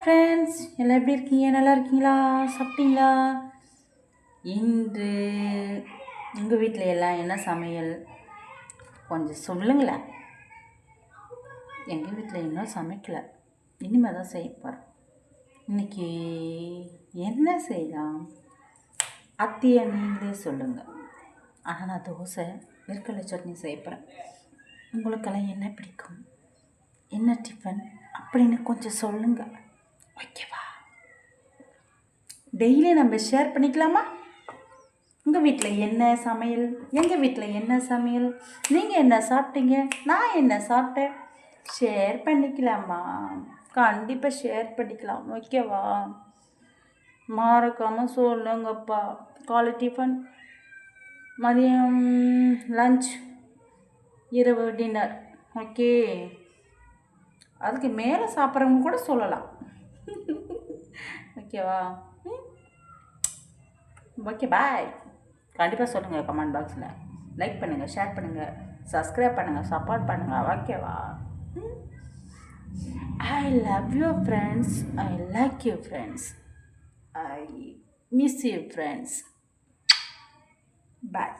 Friends எல்லாம் எப்படி இருக்கீங்க? நல்லா இருக்கீங்களா? சாப்பிட்டீங்களா? இன்று உங்கள் வீட்டில் எல்லாம் என்ன சமையல் கொஞ்சம் சொல்லுங்களேன். எங்கள் வீட்டில் இன்னும் சமைக்கலை, இனிமேல் தான் செய்ய போகிறேன். இன்றைக்கி என்ன செய்யலாம் அத்தியை நீங்களே சொல்லுங்கள். ஆனால் நான் தோசை நெற்கடலை சட்னி செய்ய போகிறேன். உங்களுக்கெல்லாம் என்ன பிடிக்கும், என்ன டிஃபன் அப்படின்னு கொஞ்சம் சொல்லுங்கள், ஓகேவா? டெய்லி நம்ம ஷேர் பண்ணிக்கலாமா? உங்கள் வீட்டில் என்ன சமையல், எங்கள் வீட்டில் என்ன சமையல், நீங்கள் என்ன சாப்பிட்டீங்க, நான் என்ன சாப்பிட்டேன், ஷேர் பண்ணிக்கலாமா? கண்டிப்பாக ஷேர் பண்ணிக்கலாம், ஓகேவா? மறக்காமல் சொல்லுங்கப்பா. காலை டிஃபன், மதியம் லஞ்ச், இரவு டின்னர், ஓகே? அதுக்கு மேலே சாப்பிட்றவங்க கூட சொல்லலாம், ஓகேவா? ஓகே, பாய். கண்டிப்பாக சொல்லுங்கள் கமெண்ட் பாக்ஸில். லைக் பண்ணுங்கள், ஷேர் பண்ணுங்கள், சப்ஸ்கிரைப் பண்ணுங்கள், சப்போர்ட் பண்ணுங்கள், ஓகேவா? I love you friends, I like you friends, I miss you friends. Bye.